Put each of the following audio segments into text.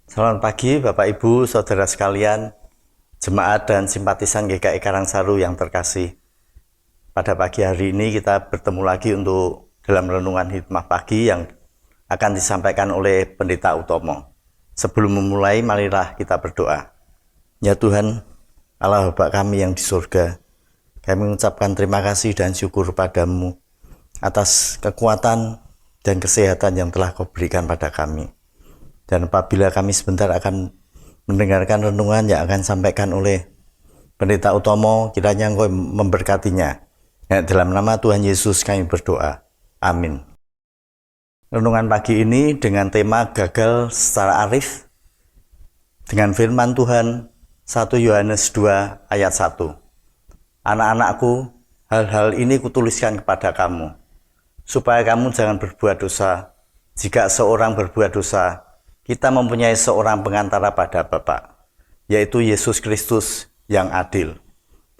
Selamat pagi Bapak Ibu, Saudara sekalian, jemaat dan simpatisan GKI Karangsaru yang terkasih. Pada pagi hari ini kita bertemu lagi untuk dalam renungan hikmah pagi yang akan disampaikan oleh Pendeta Utomo. Sebelum memulai, marilah kita berdoa. Ya Tuhan, Allah Bapa kami yang di surga, kami mengucapkan terima kasih dan syukur padamu atas kekuatan dan kesehatan yang telah Kau berikan pada kami. Dan apabila kami sebentar akan mendengarkan renungan yang akan disampaikan oleh Pendeta Utomo, kiranya Engkau memberkatinya. Dalam nama Tuhan Yesus kami berdoa. Amin. Renungan pagi ini dengan tema gagal secara arif dengan firman Tuhan 1 Yohanes 2 ayat 1. Anak-anakku, hal-hal ini kutuliskan kepada kamu, supaya kamu jangan berbuat dosa. Jika seorang berbuat dosa, kita mempunyai seorang pengantara pada Bapa, yaitu Yesus Kristus yang adil.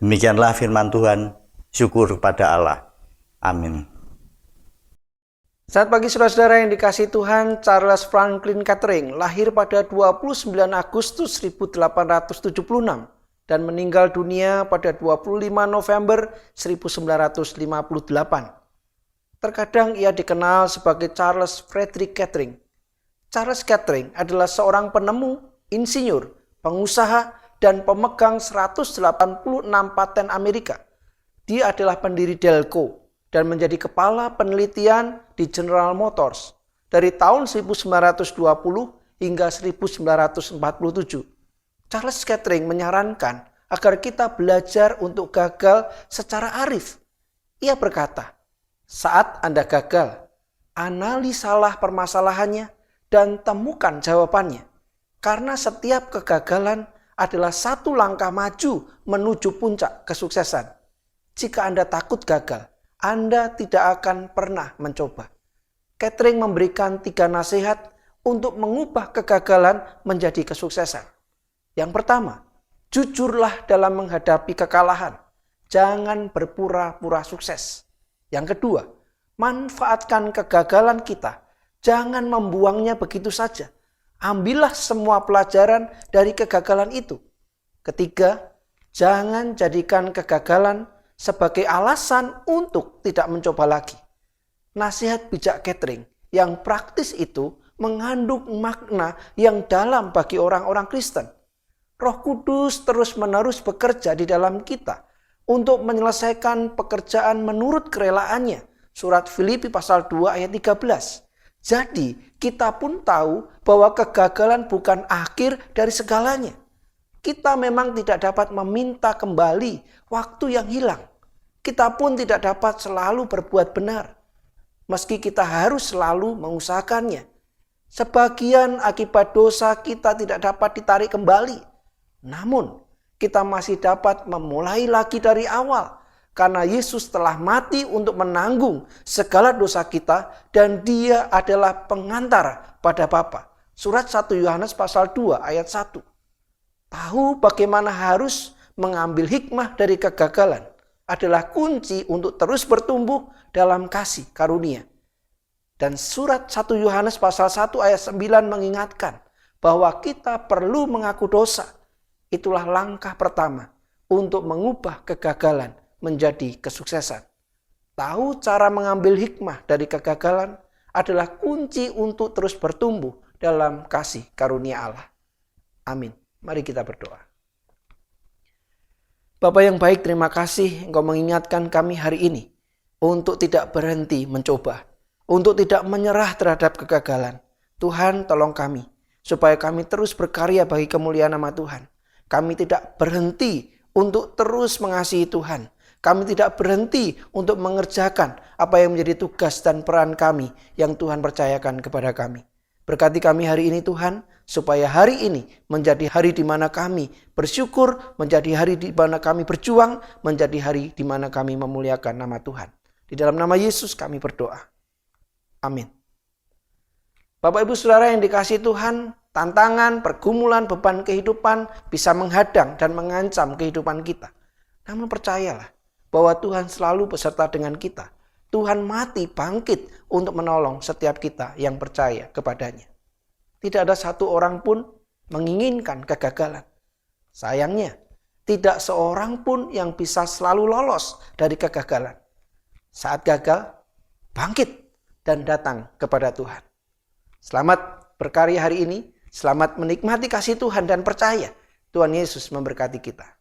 Demikianlah firman Tuhan, syukur kepada Allah. Amin. Selamat pagi saudara-saudara yang dikasihi Tuhan. Charles Franklin Kettering lahir pada 29 Agustus 1876 dan meninggal dunia pada 25 November 1958. Terkadang ia dikenal sebagai Charles Frederick Kettering. Charles Kettering adalah seorang penemu, insinyur, pengusaha, dan pemegang 186 paten Amerika. Dia adalah pendiri Delco dan menjadi kepala penelitian di General Motors dari tahun 1920 hingga 1947. Charles Kettering menyarankan agar kita belajar untuk gagal secara arif. Ia berkata, saat Anda gagal, analisalah permasalahannya dan temukan jawabannya. Karena setiap kegagalan adalah satu langkah maju menuju puncak kesuksesan. Jika Anda takut gagal, Anda tidak akan pernah mencoba. Kettering memberikan 3 nasihat untuk mengubah kegagalan menjadi kesuksesan. Yang pertama, jujurlah dalam menghadapi kekalahan. Jangan berpura-pura sukses. Yang kedua, manfaatkan kegagalan kita. Jangan membuangnya begitu saja. Ambillah semua pelajaran dari kegagalan itu. Ketiga, jangan jadikan kegagalan sebagai alasan untuk tidak mencoba lagi. Nasihat bijak Kettering yang praktis itu mengandung makna yang dalam bagi orang-orang Kristen. Roh Kudus terus-menerus bekerja di dalam kita untuk menyelesaikan pekerjaan menurut kerelaannya. Surat Filipi pasal 2 ayat 13. Jadi kita pun tahu bahwa kegagalan bukan akhir dari segalanya. Kita memang tidak dapat meminta kembali waktu yang hilang. Kita pun tidak dapat selalu berbuat benar. Meski kita harus selalu mengusahakannya. Sebagian akibat dosa kita tidak dapat ditarik kembali. Namun kita masih dapat memulai lagi dari awal. Karena Yesus telah mati untuk menanggung segala dosa kita dan Dia adalah pengantara pada Bapa. Surat 1 Yohanes pasal 2 ayat 1. Tahu bagaimana harus mengambil hikmah dari kegagalan adalah kunci untuk terus bertumbuh dalam kasih karunia. Dan surat 1 Yohanes pasal 1 ayat 9 mengingatkan bahwa kita perlu mengaku dosa. Itulah langkah pertama untuk mengubah kegagalan menjadi kesuksesan. Tahu cara mengambil hikmah dari kegagalan adalah kunci untuk terus bertumbuh dalam kasih karunia Allah. Amin. Mari kita berdoa. Bapa yang baik, terima kasih Engkau mengingatkan kami hari ini untuk tidak berhenti mencoba, untuk tidak menyerah terhadap kegagalan. Tuhan, tolong kami supaya kami terus berkarya bagi kemuliaan nama Tuhan. Kami tidak berhenti untuk terus mengasihi Tuhan. Kami tidak berhenti untuk mengerjakan apa yang menjadi tugas dan peran kami yang Tuhan percayakan kepada kami. Berkati kami hari ini Tuhan, supaya hari ini menjadi hari di mana kami bersyukur, menjadi hari di mana kami berjuang, menjadi hari di mana kami memuliakan nama Tuhan. Di dalam nama Yesus kami berdoa. Amin. Bapak Ibu Saudara yang dikasihi Tuhan, tantangan, pergumulan, beban kehidupan bisa menghadang dan mengancam kehidupan kita. Namun percayalah bahwa Tuhan selalu beserta dengan kita. Tuhan mati bangkit untuk menolong setiap kita yang percaya kepadanya. Tidak ada satu orang pun menginginkan kegagalan. Sayangnya, tidak seorang pun yang bisa selalu lolos dari kegagalan. Saat gagal, bangkit dan datang kepada Tuhan. Selamat berkarya hari ini, selamat menikmati kasih Tuhan dan percaya Tuhan Yesus memberkati kita.